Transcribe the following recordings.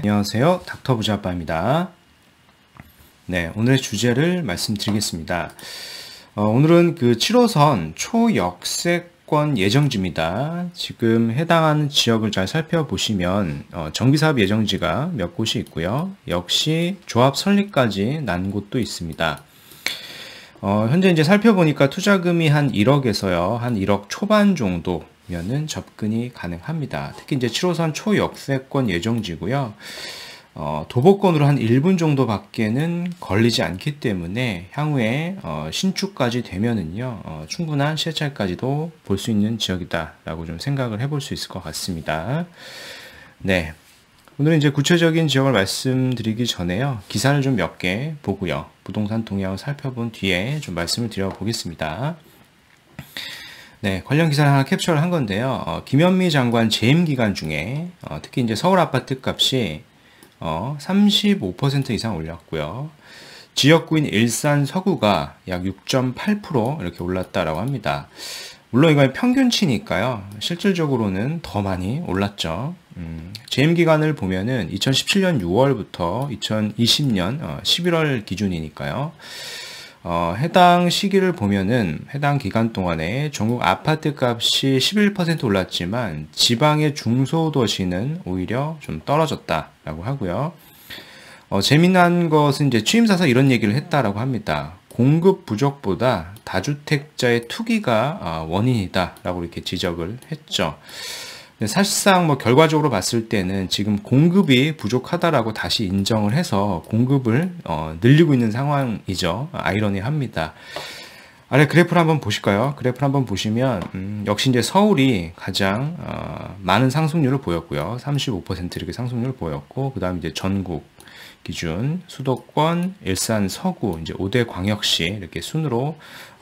안녕하세요. 닥터 부자아빠입니다. 네, 오늘의 주제를 말씀드리겠습니다. 오늘은 그 7호선 초역세권 예정지입니다. 지금 해당하는 지역을 잘 살펴보시면 정비사업 예정지가 몇 곳이 있고요. 역시 조합 설립까지 난 곳도 있습니다. 현재 이제 살펴보니까 투자금이 한 1억에서요, 한 1억 초반 정도면은 접근이 가능합니다. 특히 이제 7호선 초역세권 예정지고요. 도보권으로 한 1분 정도밖에는 걸리지 않기 때문에 향후에 신축까지 되면은요, 충분한 시세차익까지도 볼 수 있는 지역이다라고 좀 생각을 해볼 수 있을 것 같습니다. 네. 오늘은 이제 구체적인 지역을 말씀드리기 전에요, 기사를 좀 몇 개 보고요, 부동산 동향을 살펴본 뒤에 좀 말씀을 드려보겠습니다. 네, 관련 기사를 하나 캡처를 한 건데요. 김현미 장관 재임 기간 중에 특히 이제 서울 아파트 값이 35% 이상 올랐고요. 지역구인 일산 서구가 약 6.8% 이렇게 올랐다라고 합니다. 물론 이건 평균치니까요, 실질적으로는 더 많이 올랐죠. 재임 기간을 보면은 2017년 6월부터 2020년 11월 기준이니까요. 해당 시기를 보면은 해당 기간 동안에 전국 아파트 값이 11% 올랐지만 지방의 중소도시는 오히려 좀 떨어졌다라고 하고요. 재미난 것은 이제 취임사에서 이런 얘기를 했다라고 합니다. 공급 부족보다 다주택자의 투기가 원인이다라고 이렇게 지적을 했죠. 사실상 뭐 결과적으로 봤을 때는 지금 공급이 부족하다라고 다시 인정을 해서 공급을 늘리고 있는 상황이죠. 아이러니합니다. 아래 그래프를 한번 보실까요? 그래프를 한번 보시면 역시 이제 서울이 가장 많은 상승률을 보였고요. 35% 이렇게 상승률을 보였고, 그 다음 이제 전국 기준 수도권, 일산, 서구 이제 5대 광역시 이렇게 순으로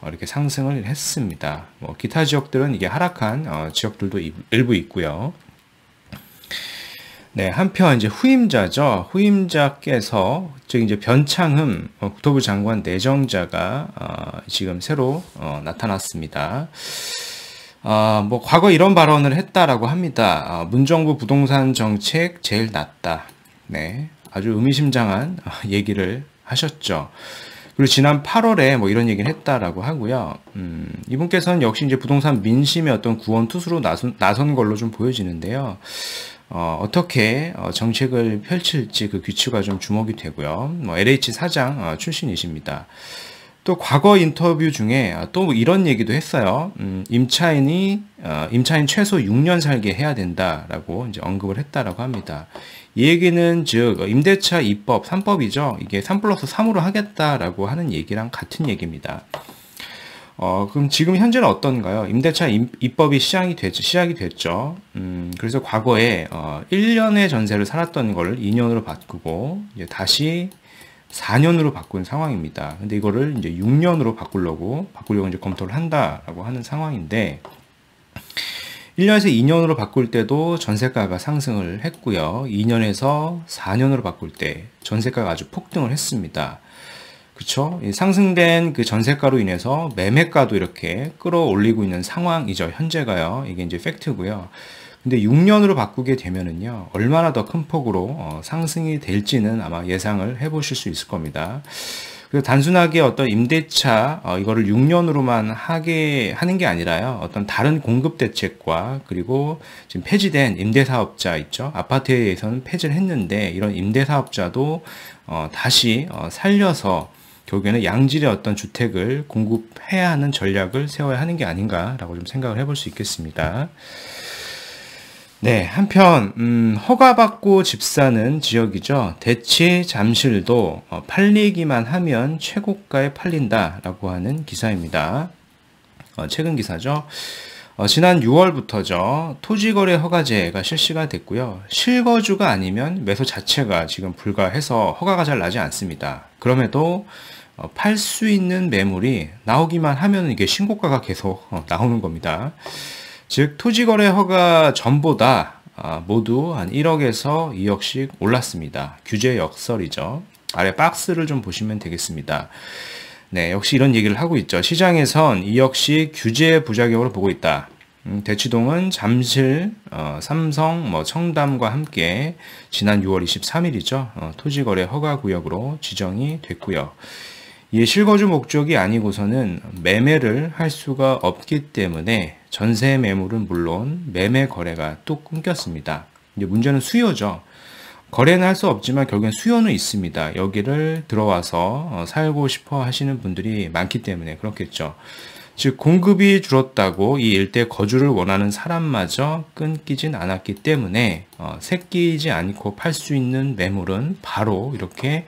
이렇게 상승을 했습니다. 뭐 기타 지역들은 이게 하락한 지역들도 일부 있고요. 네, 한편 이제 후임자죠. 후임자께서 즉 이제 변창흠 국토부 장관 내정자가 지금 새로 나타났습니다. 뭐 과거 이런 발언을 했다라고 합니다. 문정부 부동산 정책 제일 낫다. 네, 아주 의미심장한 얘기를 하셨죠. 그리고 지난 8월에 뭐 이런 얘기를 했다라고 하고요. 이분께서는 역시 이제 부동산 민심의 어떤 구원 투수로 나선 걸로 좀 보여지는데요. 어떻게 정책을 펼칠지 그 귀추가 좀 주목이 되고요. 뭐 LH 사장 출신이십니다. 또 과거 인터뷰 중에 또 이런 얘기도 했어요. 임차인 최소 6년 살게 해야 된다라고 이제 언급을 했다라고 합니다. 이 얘기는 즉 임대차 입법 3법이죠. 이게 3+3으로 하겠다라고 하는 얘기랑 같은 얘기입니다. 그럼 지금 현재는 어떤가요? 임대차 입법이 시작이 됐죠. 그래서 과거에 1년의 전세를 살았던 걸 2년으로 바꾸고 이제 다시 4년으로 바꾼 상황입니다. 근데 이거를 이제 6년으로 바꾸려고 이제 검토를 한다라고 하는 상황인데, 1년에서 2년으로 바꿀 때도 전세가가 상승을 했고요. 2년에서 4년으로 바꿀 때 전세가가 아주 폭등을 했습니다. 그쵸? 상승된 그 전세가로 인해서 매매가도 이렇게 끌어올리고 있는 상황이죠. 현재가요. 이게 이제 팩트고요. 근데 6년으로 바꾸게 되면은요, 얼마나 더 큰 폭으로 상승이 될지는 아마 예상을 해보실 수 있을 겁니다. 그래서 단순하게 어떤 임대차 이거를 6년으로만 하는 게 아니라요, 어떤 다른 공급 대책과 그리고 지금 폐지된 임대사업자 있죠. 아파트에서는 폐지를 했는데 이런 임대사업자도 다시 살려서 결국에는 양질의 어떤 주택을 공급해야 하는 전략을 세워야 하는 게 아닌가라고 좀 생각을 해볼 수 있겠습니다. 네, 한편 허가받고 집 사는 지역이죠. 대치 잠실도 팔리기만 하면 최고가에 팔린다라고 하는 기사입니다. 최근 기사죠. 지난 6월부터죠. 토지거래 허가제가 실시가 됐고요. 실거주가 아니면 매수 자체가 지금 불가해서 허가가 잘 나지 않습니다. 그럼에도 팔 수 있는 매물이 나오기만 하면 이게 신고가가 계속 나오는 겁니다. 즉 토지거래 허가 전보다 모두 한 1억에서 2억씩 올랐습니다. 규제 역설이죠. 아래 박스를 좀 보시면 되겠습니다. 네, 역시 이런 얘기를 하고 있죠. 시장에선 2억씩 규제 부작용으로 보고 있다. 대치동은 잠실, 삼성, 청담과 함께 지난 6월 23일이죠. 토지거래 허가구역으로 지정이 됐고요. 이에 실거주 목적이 아니고서는 매매를 할 수가 없기 때문에 전세 매물은 물론 매매 거래가 또 끊겼습니다. 이제 문제는 수요죠. 거래는 할 수 없지만 결국엔 수요는 있습니다. 여기를 들어와서 살고 싶어 하시는 분들이 많기 때문에 그렇겠죠. 즉 공급이 줄었다고 이 일대 거주를 원하는 사람마저 끊기진 않았기 때문에 새끼지 않고 팔 수 있는 매물은 바로 이렇게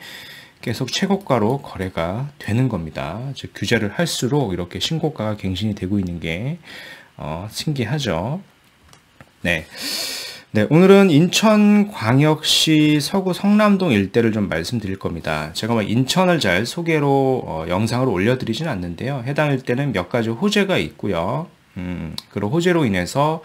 계속 최고가로 거래가 되는 겁니다. 즉 규제를 할수록 이렇게 신고가가 갱신이 되고 있는 게 신기하죠. 네. 네, 오늘은 인천광역시 서구 성남동 일대를 좀 말씀드릴 겁니다. 제가 인천을 잘 소개로 영상을 올려드리진 않는데요. 해당 일대는 몇 가지 호재가 있고요. 그런 호재로 인해서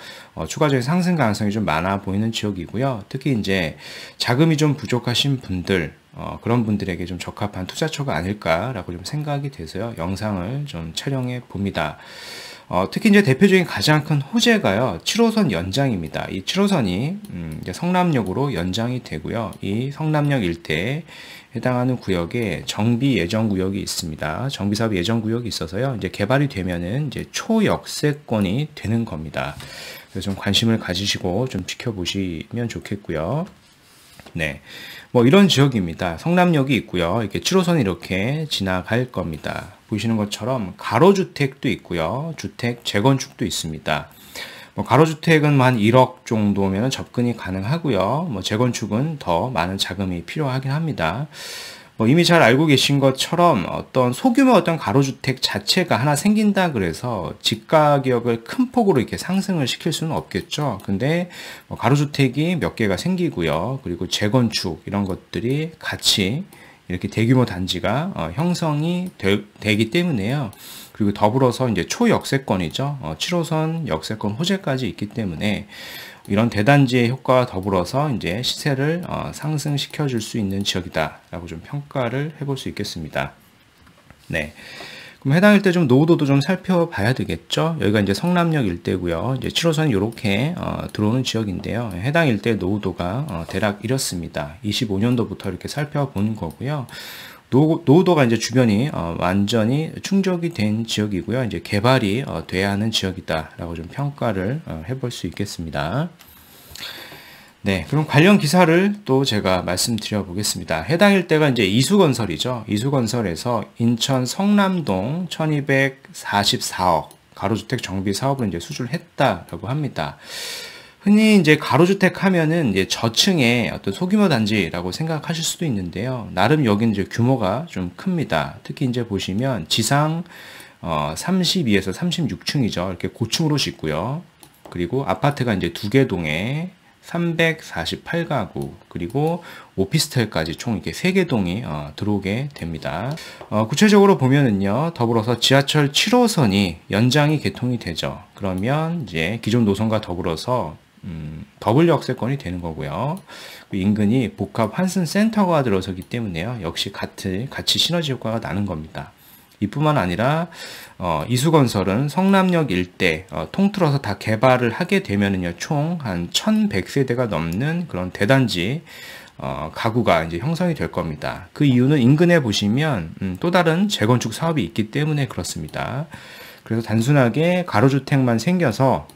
추가적인 상승 가능성이 좀 많아 보이는 지역이고요. 특히 이제 자금이 좀 부족하신 분들, 그런 분들에게 좀 적합한 투자처가 아닐까라고 좀 생각이 돼서요. 영상을 좀 촬영해 봅니다. 특히 이제 대표적인 가장 큰 호재가요, 7호선 연장입니다. 이 7호선이 이제 성남역으로 연장이 되고요. 이 성남역 일대에 해당하는 구역에 정비 예정 구역이 있습니다. 정비 사업 예정 구역이 있어서요. 이제 개발이 되면은 이제 초역세권이 되는 겁니다. 그래서 좀 관심을 가지시고 좀 지켜보시면 좋겠고요. 네. 이런 지역입니다. 성남역이 있고요. 이렇게 7호선이 이렇게 지나갈 겁니다. 보시는 것처럼 가로주택도 있고요. 주택 재건축도 있습니다. 가로주택은 한 1억 정도면 접근이 가능하고요. 재건축은 더 많은 자금이 필요하긴 합니다. 이미 잘 알고 계신 것처럼 어떤 소규모 어떤 가로주택 자체가 하나 생긴다 그래서 집가격을 큰 폭으로 이렇게 상승을 시킬 수는 없겠죠. 근데 가로주택이 몇 개가 생기고요. 그리고 재건축 이런 것들이 같이 이렇게 대규모 단지가 형성이 되기 때문에요. 그리고 더불어서 이제 초역세권이죠. 7호선 역세권 호재까지 있기 때문에 이런 대단지의 효과와 더불어서 이제 시세를 상승시켜 줄 수 있는 지역이다라고 좀 평가를 해볼 수 있겠습니다. 네. 그럼 해당 일대 좀 노후도도 좀 살펴봐야 되겠죠. 여기가 이제 성남역 일대고요. 이제 7호선이 이렇게 들어오는 지역인데요. 해당 일대 노후도가 대략 이렇습니다. 25년도부터 이렇게 살펴보는 거고요. 노후도가 이제 주변이 완전히 충족이 된 지역이고요. 이제 개발이 돼야 하는 지역이다라고 좀 평가를 해볼 수 있겠습니다. 네, 그럼 관련 기사를 또 제가 말씀드려 보겠습니다. 해당 일대가 이제 이수건설이죠. 이수건설에서 인천 성남동 1244억 가로주택 정비 사업을 이제 수주했다라고 합니다. 흔히 이제 가로주택 하면은 이제 저층의 어떤 소규모 단지라고 생각하실 수도 있는데요. 나름 여기는 이제 규모가 좀 큽니다. 특히 이제 보시면 지상 32에서 36층이죠. 이렇게 고층으로 짓고요. 그리고 아파트가 이제 2개 동에 348가구 그리고 오피스텔까지 총 이렇게 3개 동이 들어오게 됩니다. 구체적으로 보면은요, 더불어서 지하철 7호선이 연장이 개통이 되죠. 그러면 이제 기존 노선과 더불어서 더블 역세권이 되는 거고요. 인근이 복합 환승 센터가 들어서기 때문에요. 역시 같이 시너지 효과가 나는 겁니다. 이뿐만 아니라 이수건설은 성남역 일대 통틀어서 다 개발을 하게 되면은요, 총 한 1100세대가 넘는 그런 대단지 가구가 이제 형성이 될 겁니다. 그 이유는 인근에 보시면 또 다른 재건축 사업이 있기 때문에 그렇습니다. 그래서 단순하게 가로주택만 생겨서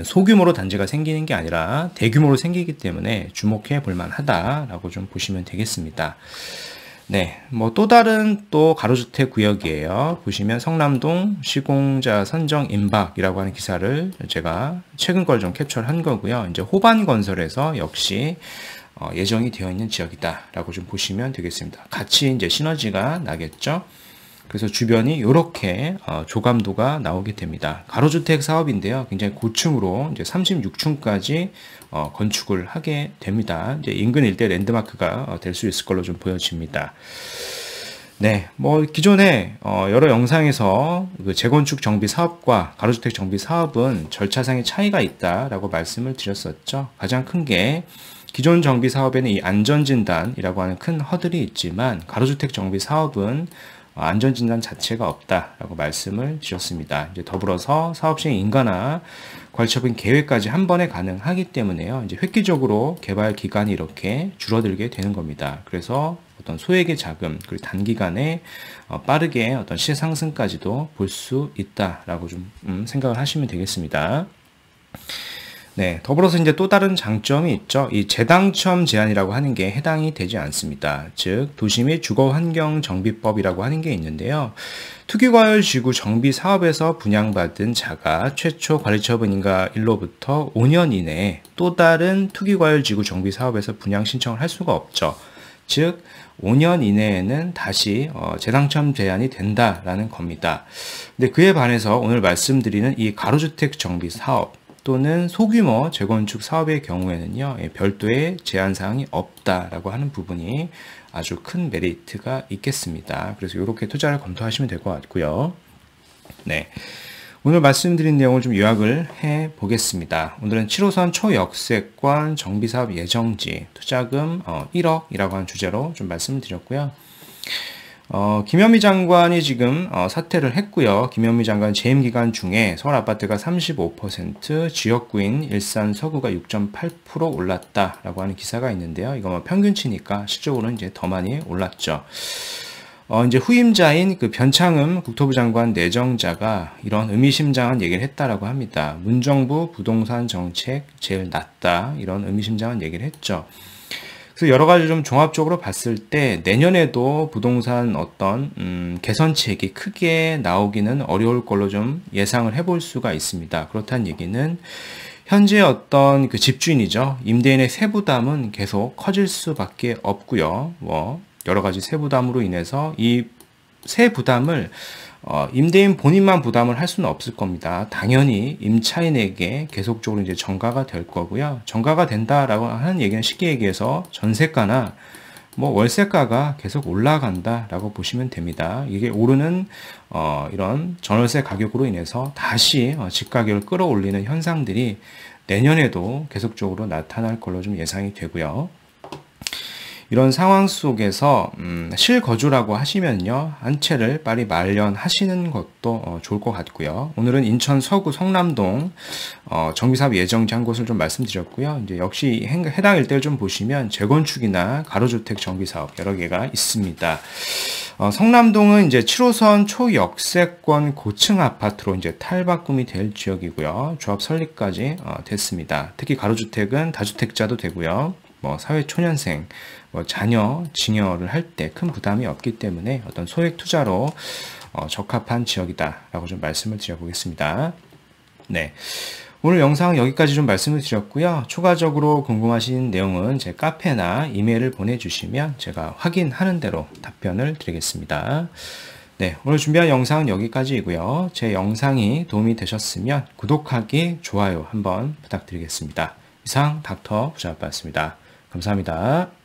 소규모로 단지가 생기는 게 아니라 대규모로 생기기 때문에 주목해 볼 만하다라고 좀 보시면 되겠습니다. 네, 또 다른 또 가로주택 구역이에요. 보시면 성남동 시공자 선정 임박이라고 하는 기사를 제가 최근 걸 좀 캡처한 거고요. 이제 호반건설에서 역시 예정이 되어 있는 지역이다라고 좀 보시면 되겠습니다. 같이 이제 시너지가 나겠죠. 그래서 주변이 이렇게 조감도가 나오게 됩니다. 가로주택 사업인데요. 굉장히 고층으로 이제 36층까지 건축을 하게 됩니다. 이제 인근 일대 랜드마크가 될 수 있을 걸로 좀 보여집니다. 네, 기존에 여러 영상에서 그 재건축 정비 사업과 가로주택 정비 사업은 절차상의 차이가 있다라고 말씀을 드렸었죠. 가장 큰 게 기존 정비 사업에는 이 안전진단이라고 하는 큰 허들이 있지만 가로주택 정비 사업은 안전진단 자체가 없다라고 말씀을 드렸습니다. 이제 더불어서 사업시행 인가나 관리처분 계획까지 한 번에 가능하기 때문에요. 이제 획기적으로 개발 기간이 이렇게 줄어들게 되는 겁니다. 그래서 어떤 소액의 자금, 그리고 단기간에 빠르게 어떤 시세 상승까지도 볼 수 있다라고 좀 생각을 하시면 되겠습니다. 네, 더불어서 이제 또 다른 장점이 있죠. 이 재당첨 제한이라고 하는 게 해당이 되지 않습니다. 즉, 도시 및 주거환경정비법이라고 하는 게 있는데요. 투기과열지구 정비 사업에서 분양받은 자가 최초 관리처분인가 일로부터 5년 이내에 또 다른 투기과열지구 정비 사업에서 분양 신청을 할 수가 없죠. 즉 5년 이내에는 다시 재당첨 제한이 된다라는 겁니다. 근데 그에 반해서 오늘 말씀드리는 이 가로주택 정비 사업 또는 소규모 재건축 사업의 경우에는요, 별도의 제한사항이 없다라고 하는 부분이 아주 큰 메리트가 있겠습니다. 그래서 이렇게 투자를 검토하시면 될 것 같고요. 네. 오늘 말씀드린 내용을 좀 요약을 해 보겠습니다. 오늘은 7호선 초역세권 정비사업 예정지 투자금 1억이라고 하는 주제로 좀 말씀을 드렸고요. 김현미 장관이 지금 사퇴를 했고요. 김현미 장관 재임 기간 중에 서울 아파트가 35%, 지역구인 일산 서구가 6.8% 올랐다라고 하는 기사가 있는데요. 이거 뭐 평균치니까 실적으로는 이제 더 많이 올랐죠. 이제 후임자인 그 변창흠 국토부 장관 내정자가 이런 의미심장한 얘기를 했다라고 합니다. 문정부 부동산 정책 제일 낫다, 이런 의미심장한 얘기를 했죠. 그래서 여러 가지 좀 종합적으로 봤을 때 내년에도 부동산 어떤 개선책이 크게 나오기는 어려울 걸로 좀 예상을 해볼 수가 있습니다. 그렇다는 얘기는 현재 어떤 그 집주인이죠, 임대인의 세부담은 계속 커질 수밖에 없고요. 뭐 여러 가지 세부담으로 인해서 이 세부담을 임대인 본인만 부담을 할 수는 없을 겁니다. 당연히 임차인에게 계속적으로 이제 전가가 될 거고요. 전가가 된다라고 하는 얘기는 쉽게 얘기해서 전세가나 뭐 월세가가 계속 올라간다라고 보시면 됩니다. 이게 오르는 이런 전월세 가격으로 인해서 다시 집 가격을 끌어올리는 현상들이 내년에도 계속적으로 나타날 걸로 좀 예상이 되고요. 이런 상황 속에서 실거주라고 하시면요, 한 채를 빨리 마련하시는 것도 좋을 것 같고요. 오늘은 인천 서구 성남동 정비사업 예정지 한 곳을 좀 말씀드렸고요. 이제 역시 해당 일대를 좀 보시면 재건축이나 가로주택 정비사업 여러 개가 있습니다. 성남동은 이제 7호선 초역세권 고층 아파트로 이제 탈바꿈이 될 지역이고요. 조합 설립까지 됐습니다. 특히 가로주택은 다주택자도 되고요. 뭐 사회 초년생, 뭐 자녀 증여를 할 때 큰 부담이 없기 때문에 어떤 소액 투자로 적합한 지역이다라고 좀 말씀을 드려보겠습니다. 네, 오늘 영상은 여기까지 좀 말씀을 드렸고요. 추가적으로 궁금하신 내용은 제 카페나 이메일을 보내주시면 제가 확인하는 대로 답변을 드리겠습니다. 네, 오늘 준비한 영상은 여기까지이고요. 제 영상이 도움이 되셨으면 구독하기, 좋아요 한번 부탁드리겠습니다. 이상 닥터 부자아빠였습니다. 감사합니다.